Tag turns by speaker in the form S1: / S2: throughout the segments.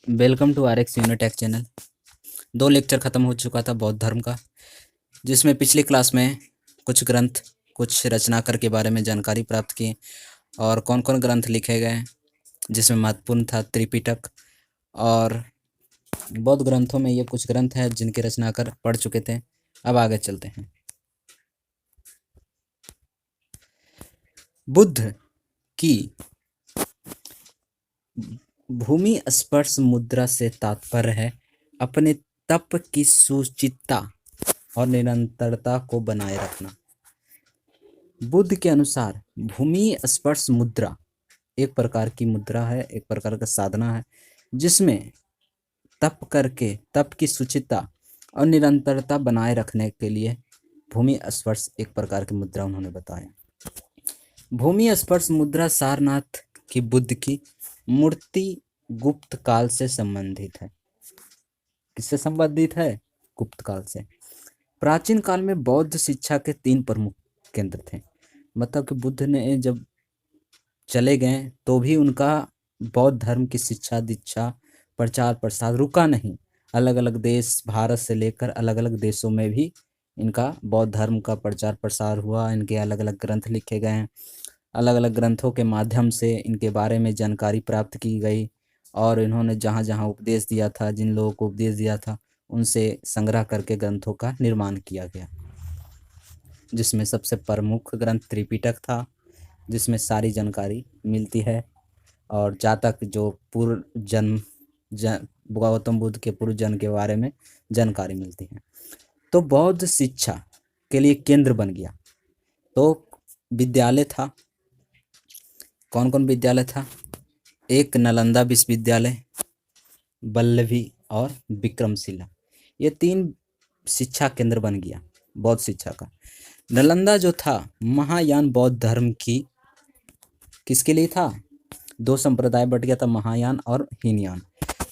S1: Welcome to R X Unitech channel. दो lecture ख़त्म हो चुका था बौद्ध धर्म का, जिसमें पिछली क्लास में कुछ ग्रंथ, कुछ रचनाकार के बारे में जानकारी प्राप्त की और कौन कौन ग्रंथ लिखे गए, जिसमें महत्वपूर्ण था त्रिपिटक। और बौद्ध ग्रंथों में ये कुछ ग्रंथ हैं जिनके रचनाकार पढ़ चुके थे। अब आगे चलते हैं। बुद्ध की भूमि स्पर्श मुद्रा से तात्पर्य है अपने तप की सुचिता और निरंतरता को बनाए रखना। बुद्ध के अनुसार भूमि स्पर्श मुद्रा एक प्रकार की मुद्रा है, एक प्रकार का साधना है, जिसमें तप करके तप की सुचिता और निरंतरता बनाए रखने के लिए भूमि स्पर्श एक प्रकार की मुद्रा उन्होंने बताया। भूमि स्पर्श मुद्रा सारनाथ की बुद्ध की मूर्ति गुप्त काल से संबंधित है। किससे संबंधित है? गुप्त काल से। प्राचीन काल में बौद्ध शिक्षा के 3 प्रमुख केंद्र थे। मतलब कि बुद्ध ने जब चले गए तो भी उनका बौद्ध धर्म की शिक्षा दीक्षा प्रचार प्रसार रुका नहीं। अलग अलग देश, भारत से लेकर अलग अलग देशों में भी इनका बौद्ध धर्म का प्रचार प्रसार हुआ। इनके अलग अलग ग्रंथ लिखे गए हैं। अलग अलग ग्रंथों के माध्यम से इनके बारे में जानकारी प्राप्त की गई और इन्होंने जहाँ जहाँ उपदेश दिया था, जिन लोगों को उपदेश दिया था, उनसे संग्रह करके ग्रंथों का निर्माण किया गया, जिसमें सबसे प्रमुख ग्रंथ त्रिपिटक था, जिसमें सारी जानकारी मिलती है और जातक जो पूर्व जन्म गौतम बुद्ध के पूर्व जन्म के बारे में जानकारी मिलती है। तो बौद्ध शिक्षा के लिए केंद्र बन गया। तो विद्यालय था। कौन कौन विद्यालय था? एक नालंदा विश्वविद्यालय, वल्लभी और विक्रमशिला, ये 3 शिक्षा केंद्र बन गया बौद्ध शिक्षा का। नालंदा जो था महायान बौद्ध धर्म की किसके लिए था? 2 संप्रदाय बट गया था, महायान और हीनयान।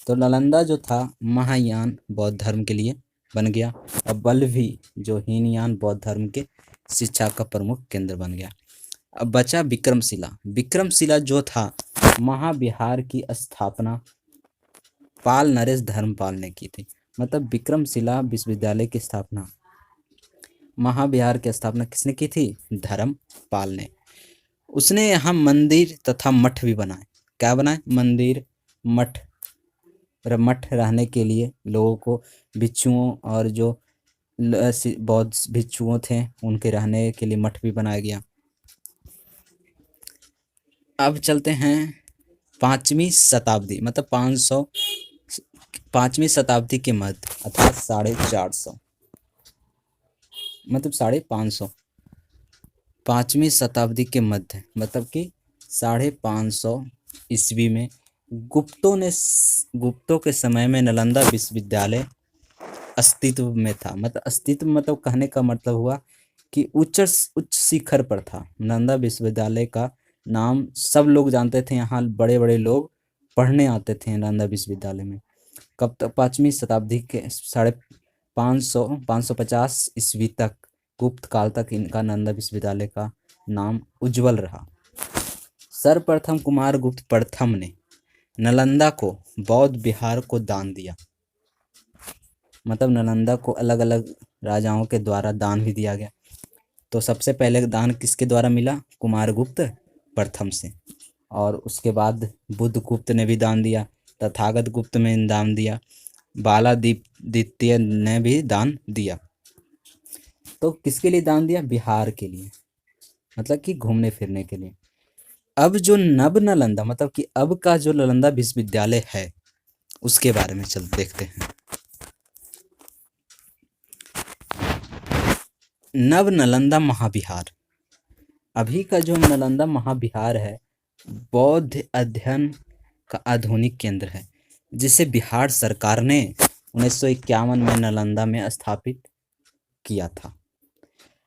S1: तो नालंदा जो था महायान बौद्ध धर्म के लिए बन गया और वल्लभी जो हीनयान बौद्ध धर्म के शिक्षा का प्रमुख केंद्र बन गया। अब बचा विक्रमशिला। विक्रमशिला जो था महाविहार की स्थापना पाल नरेश धर्मपाल ने की थी। मतलब विक्रमशिला विश्वविद्यालय की स्थापना, महाविहार की स्थापना किसने की थी? धर्मपाल ने। उसने यहाँ मंदिर तथा मठ भी बनाए। क्या बनाए? मंदिर, मठ। मठ रहने के लिए लोगों को, भिक्षुओं और जो बौद्ध भिक्षुओं थे उनके रहने के लिए मठ भी बनाया गया। अब चलते हैं 5वीं शताब्दी, मतलब 5वीं शताब्दी के मध्य अर्थात 450, मतलब 550, 5वीं शताब्दी के मध्य मतलब कि 550 ईस्वी में गुप्तों के समय में नालंदा विश्वविद्यालय अस्तित्व में था। मतलब अस्तित्व मतलब कहने का मतलब हुआ कि उच्च शिखर पर था। नालंदा विश्वविद्यालय का नाम सब लोग जानते थे। यहाँ बड़े बड़े लोग पढ़ने आते थे नालंदा विश्वविद्यालय में। कब तक? 5वीं शताब्दी के 550 ईस्वी तक, गुप्त काल तक इनका नालंदा विश्वविद्यालय का नाम उज्जवल रहा। सर्वप्रथम कुमारगुप्त प्रथम ने नालंदा को बौद्ध विहार को दान दिया। मतलब नालंदा को अलग अलग राजाओं के द्वारा दान भी दिया गया। तो सबसे पहले दान किसके द्वारा मिला? कुमारगुप्त प्रथम से। और उसके बाद बुद्धगुप्त ने भी दान दिया, तथागत गुप्त ने दान दिया, बाला द्वितीय ने भी दान दिया। तो किसके लिए दान दिया? बिहार के लिए, मतलब कि घूमने फिरने के लिए। अब जो नव नालंदा, मतलब कि अब का जो नालंदा विश्वविद्यालय है, उसके बारे में चल देखते हैं। नव नालंदा महाविहार, अभी का जो नालंदा महाविहार है, बौद्ध अध्ययन का आधुनिक केंद्र है, जिसे बिहार सरकार ने 1951 में नालंदा में स्थापित किया था।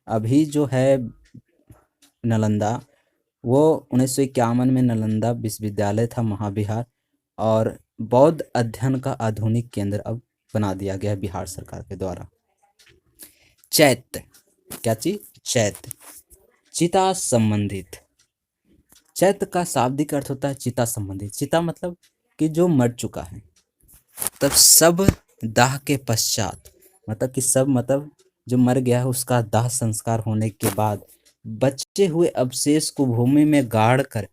S1: अभी जो है नालंदा, वो 1951 में नालंदा विश्वविद्यालय था महाविहार, और बौद्ध अध्ययन का आधुनिक केंद्र अब बना दिया गया है बिहार सरकार के द्वारा। चैत्य, क्या चीज? चैत्य, चिता संबंधित। चैत्य का शाब्दिक अर्थ होता है चिता संबंधित। चिता मतलब कि जो मर चुका है, तब सब दाह के पश्चात, मतलब कि सब मतलब जो मर गया है उसका दाह संस्कार होने के बाद बचे हुए अवशेष को भूमि में गाड़ कर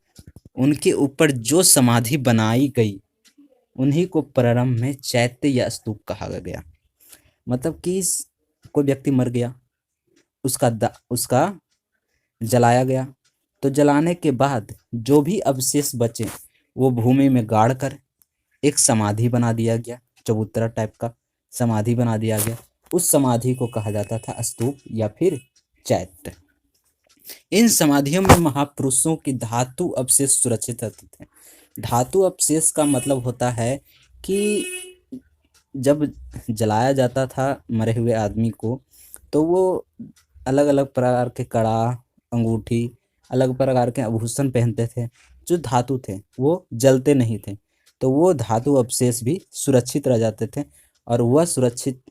S1: उनके ऊपर जो समाधि बनाई गई उन्हीं को प्रारंभ में चैत्य या स्तूप कहा गया। मतलब कि कोई व्यक्ति मर गया, उसका जलाया गया, तो जलाने के बाद जो भी अवशेष बचे वो भूमि में गाड़ कर एक समाधि बना दिया गया, चबूतरा टाइप का समाधि बना दिया गया। उस समाधि को कहा जाता था स्तूप या फिर चैत्य। इन समाधियों में महापुरुषों की धातु अवशेष सुरक्षित रहते थे। धातु अवशेष का मतलब होता है कि जब जलाया जाता था मरे हुए आदमी को, तो वो अलग अलग प्रकार के कड़ा, अंगूठी, अलग प्रकार के आभूषण पहनते थे जो धातु थे, वो जलते नहीं थे, तो वो धातु अवशेष भी सुरक्षित रह जाते थे और वह सुरक्षित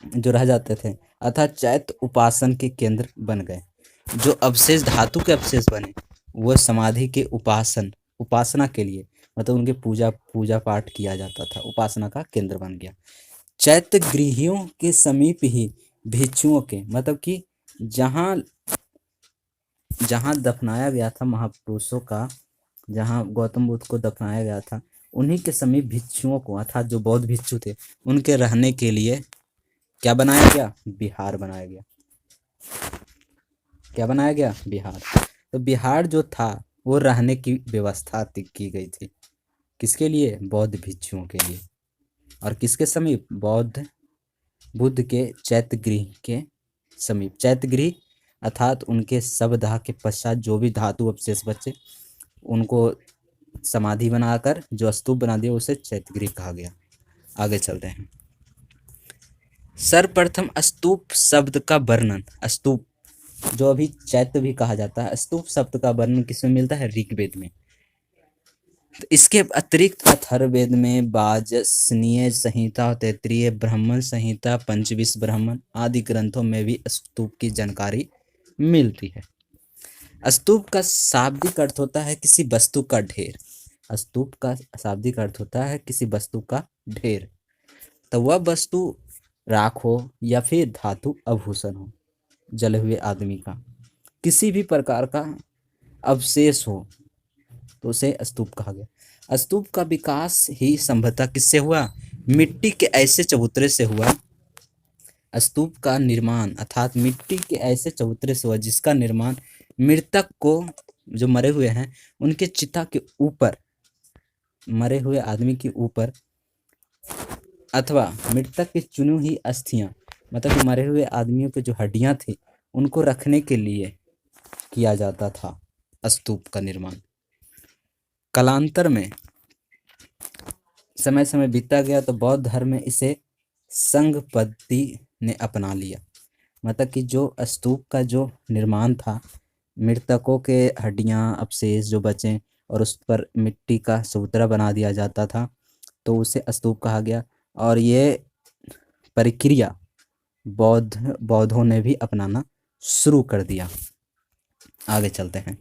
S1: जो रह जाते थे अर्थात चैत्य उपासन के केंद्र बन गए। जो अवशेष धातु के अवशेष बने वह समाधि के उपासना के लिए, मतलब उनके पूजा पूजा पाठ किया जाता था, उपासना का केंद्र बन गया। चैत्य गृहियों के समीप ही भिक्षुओं के, मतलब कि जहाँ जहाँ दफनाया गया था महापुरुषों का, जहाँ गौतम बुद्ध को दफनाया गया था, उन्हीं के समीप भिक्षुओं को अर्थात जो बौद्ध भिक्षु थे उनके रहने के लिए क्या बनाया गया? बिहार बनाया गया। क्या बनाया गया? बिहार। तो बिहार जो था वो रहने की व्यवस्था की गई थी, किसके लिए? बौद्ध भिक्षुओं के लिए। और किसके समीप? बौद्ध बुद्ध के चैत्य गृह के समीप। चैत्य गृह अर्थात उनके शवदाह के पश्चात जो भी धातु अवशेष बचे उनको समाधि बनाकर जो स्तूप बना दिया उसे चैत्य गृह कहा गया। आगे चलते हैं। सर्वप्रथम स्तूप शब्द का वर्णन, स्तूप जो अभी चैत्य भी कहा जाता है, स्तूप शब्द का वर्णन किसमें मिलता है? ऋग्वेद में। तो इसके अतिरिक्त अथर्ववेद में, वाजसनेय संहिता, तैत्तिरीय ब्राह्मण संहिता, पंचविंश ब्राह्मण आदि ग्रंथों में भी स्तूप की जानकारी मिलती है। स्तूप का शाब्दिक अर्थ होता है किसी वस्तु का ढेर। स्तूप का शाब्दिक अर्थ होता है किसी वस्तु का ढेर। तो वह वस्तु राख हो या फिर धातु आभूषण हो, जले हुए आदमी का किसी भी प्रकार का अवशेष हो तो उसे स्तूप कहा गया। स्तूप का विकास ही संभवतः किससे हुआ? मिट्टी के ऐसे चबूतरे से हुआ। स्तूप का निर्माण अर्थात मिट्टी के ऐसे चबूतरे से हुआ जिसका निर्माण मृतक को, जो मरे हुए हैं उनके चिता के ऊपर, मरे हुए आदमी के ऊपर अथवा मृतक की चुनी हुई अस्थियां, मतलब मरे हुए आदमियों की जो हड्डियां थी उनको रखने के लिए किया जाता था स्तूप का निर्माण। कालांतर में समय समय बीतता गया तो बौद्ध धर्म में इसे संघ पद्धति ने अपना लिया। मतलब कि जो स्तूप का जो निर्माण था, मृतकों के हड्डियां अवशेष जो बचे और उस पर मिट्टी का चबूतरा बना दिया जाता था तो उसे स्तूप कहा गया। और ये प्रक्रिया बौद्धों ने भी अपनाना शुरू कर दिया। आगे चलते हैं।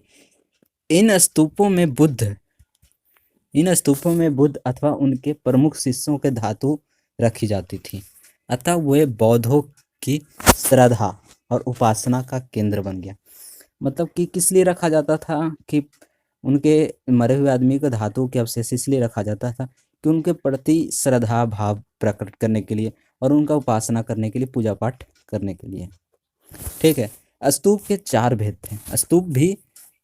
S1: इन स्तूपों में बुद्ध अथवा उनके प्रमुख शिष्यों के धातु रखी जाती थी, अतः वे बौद्धों की श्रद्धा और उपासना का केंद्र बन गया। मतलब कि किस लिए रखा जाता था? कि उनके मरे हुए आदमी को धातु के अवशेष इसलिए रखा जाता था कि उनके प्रति श्रद्धा भाव प्रकट करने के लिए और उनका उपासना करने के लिए, पूजा पाठ करने के लिए। ठीक है। स्तूप के 4 भेद थे। स्तूप भी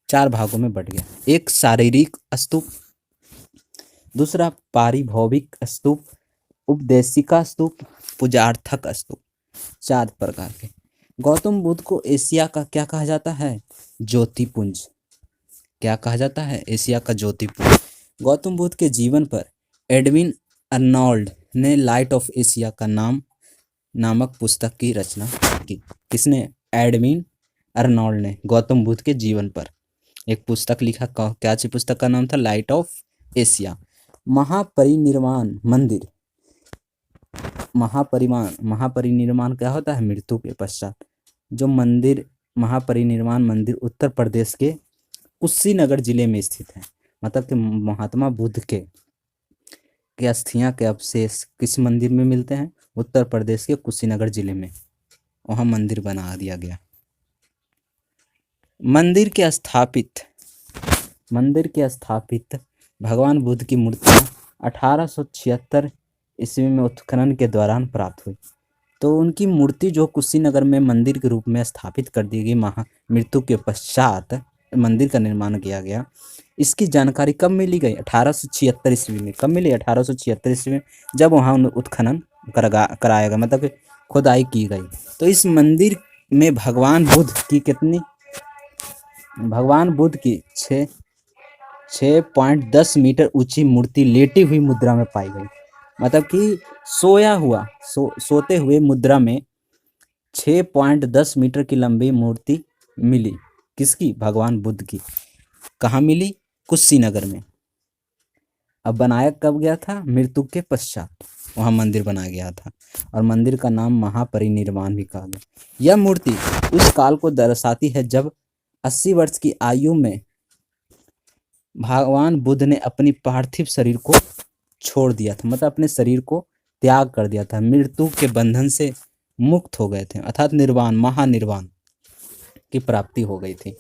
S1: 4 भागों में बट गया। एक शारीरिक स्तूप, दूसरा पारिभौतिक स्तूप, उपदेशिका स्तूप, पूजार्थक स्तूप। 4 प्रकार के। गौतम बुद्ध को एशिया का क्या कहा जाता है? ज्योतिपुंज। क्या कहा जाता है? एशिया का ज्योतिपुंज। गौतम बुद्ध के जीवन पर एडविन अर्नोल्ड ने लाइट ऑफ एशिया का नामक पुस्तक की रचना की। किसने? एडविन अर्नोल्ड ने गौतम बुद्ध के जीवन पर एक पुस्तक लिखा। क्या सी पुस्तक का नाम था? Light of Asia. महापरिनिर्वाण मंदिर। महापरिनिर्वाण क्या होता है? मृत्यु के पश्चात। जो मंदिर, महापरिनिर्वाण मंदिर उत्तर प्रदेश के कुशीनगर जिले में स्थित है। मतलब कि महात्मा बुद्ध के के अस्थियां के अवशेष किस मंदिर में मिलते हैं? उत्तर प्रदेश के कुशीनगर जिले में, वहां मंदिर बना दिया गया। मंदिर के स्थापित भगवान बुद्ध की मूर्तियां 1876 ईस्वी में उत्खनन के दौरान प्राप्त हुई। तो उनकी मूर्ति जो कुशीनगर में मंदिर के रूप में स्थापित कर दी गई, मृत्यु के पश्चात मंदिर का निर्माण किया गया। इसकी जानकारी कब मिली गई? 1876 ईस्वी में। कब मिली? 1876 ईस्वी में, जब वहाँ उत्खनन कराया गया, मतलब खुदाई की गई। तो इस मंदिर में भगवान बुद्ध की 6.10 मीटर ऊंची मूर्ति लेटी हुई मुद्रा में पाई गई। मतलब कि सोते हुए मुद्रा में 6.10 मीटर की लंबी मूर्ति मिली। किसकी? भगवान बुद्ध की। कहाँ मिली? कुशीनगर में। अब बनाया कब गया था? मृत्यु के पश्चात वहाँ मंदिर बनाया गया था, और मंदिर का नाम महापरिनिर्वाण भी कहा गया। यह मूर्ति उस काल को दर्शाती है जब 80 वर्ष की आयु में भगवान बुद्ध ने अपनी पार्थिव शरीर को छोड़ दिया था, मतलब अपने शरीर को त्याग कर दिया था, मृत्यु के बंधन से मुक्त हो गए थे, अर्थात महानिर्वाण की प्राप्ति हो गई थी।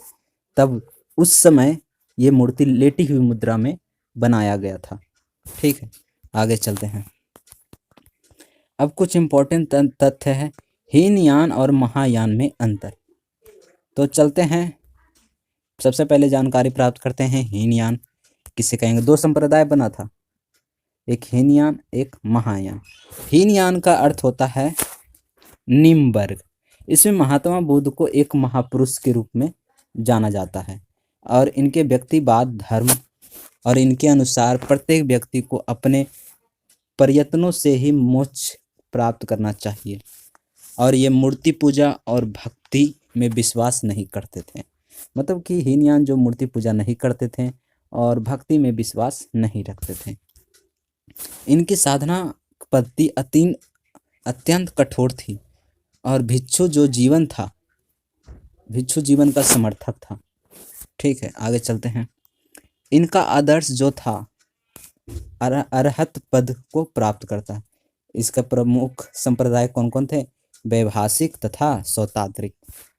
S1: तब उस समय ये मूर्ति लेटी हुई मुद्रा में बनाया गया था। ठीक है, आगे चलते हैं। अब कुछ इंपॉर्टेंट तथ्य है हीनयान और महायान में अंतर। तो चलते हैं, सबसे पहले जानकारी प्राप्त करते हैं हीनयान किसे कहेंगे। दो संप्रदाय बना था, एक हीनयान, एक महायान। हीनयान का अर्थ होता है निम्न वर्ग। इसमें महात्मा बुद्ध को एक महापुरुष के रूप में जाना जाता है, और इनके व्यक्तिवाद धर्म और इनके अनुसार प्रत्येक व्यक्ति को अपने प्रयत्नों से ही मोक्ष प्राप्त करना चाहिए, और ये मूर्ति पूजा और भक्ति में विश्वास नहीं करते थे। मतलब कि हीनयान जो मूर्ति पूजा नहीं करते थे और भक्ति में विश्वास नहीं रखते थे। इनकी साधना पद्धति अत्यंत कठोर थी, और भिक्षु जीवन का समर्थक था। ठीक है, आगे चलते हैं। इनका आदर्श जो था अरहत पद को प्राप्त करता है। इसका प्रमुख संप्रदाय कौन कौन थे? वैभाषिक तथा सौतात्रिक।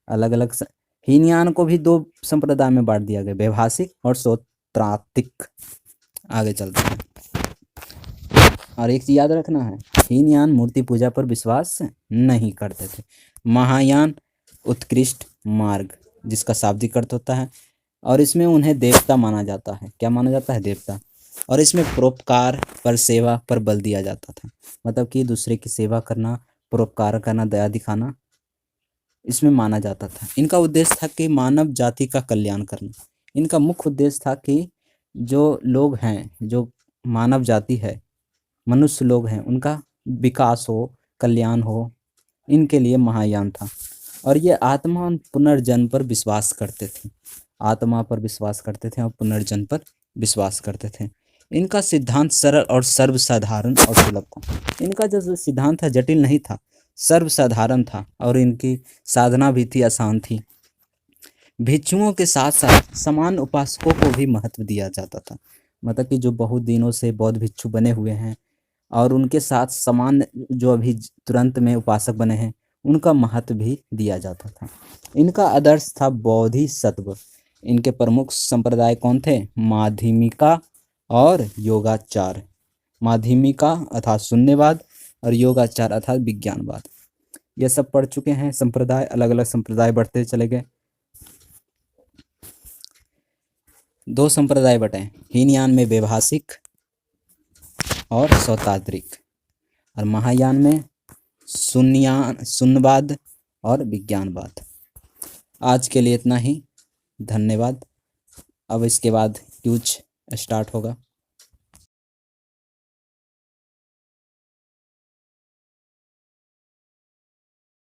S1: अलग अलग हीनयान को भी दो संप्रदाय में बांट दिया गया, वैभाषिक और सौत्रात्रिक। आगे चलते हैं, और एक चीज याद रखना है, हीनयान मूर्ति पूजा पर विश्वास नहीं करते थे। महायान उत्कृष्ट मार्ग, जिसका शाब्दिक अर्थ होता है, और इसमें उन्हें देवता माना जाता है। क्या माना जाता है? देवता। और इसमें परोपकार पर, सेवा पर बल दिया जाता था, मतलब कि दूसरे की सेवा करना, परोपकार करना, दया दिखाना, इसमें माना जाता था। इनका उद्देश्य था कि मानव जाति का कल्याण करना। इनका मुख्य उद्देश्य था कि जो लोग हैं, जो मानव जाति है, मनुष्य लोग हैं, उनका विकास हो, कल्याण हो, इनके लिए महायान था। और ये आत्मा और पुनर्जन्म पर विश्वास करते थे। आत्मा पर विश्वास करते थे और पुनर्जन्म पर विश्वास करते थे। इनका सिद्धांत सरल और सर्वसाधारण और सुलभ था। इनका जो सिद्धांत था जटिल नहीं था, सर्वसाधारण था, और इनकी साधना भी थी आसान थी। भिक्षुओं के साथ साथ समान उपासकों को भी महत्व दिया जाता था। मतलब कि जो बहुत दिनों से बौद्ध भिक्षु बने हुए हैं और उनके साथ समान जो अभी तुरंत में उपासक बने हैं, उनका महत्व भी दिया जाता था। इनका आदर्श था बोधिसत्व। इनके प्रमुख संप्रदाय कौन थे? माध्यमिका और योगाचार। माध्यमिका अर्थात शून्यवाद और योगाचार अर्थात विज्ञानवाद। ये सब पढ़ चुके हैं संप्रदाय, अलग अलग संप्रदाय बढ़ते चले गए। दो संप्रदाय बटे, हीनयान में वैभाषिक और सौतात्रिक, और महायान में शून्यवाद और विज्ञानवाद। आज के लिए इतना ही, धन्यवाद। अब इसके बाद क्यूज स्टार्ट होगा।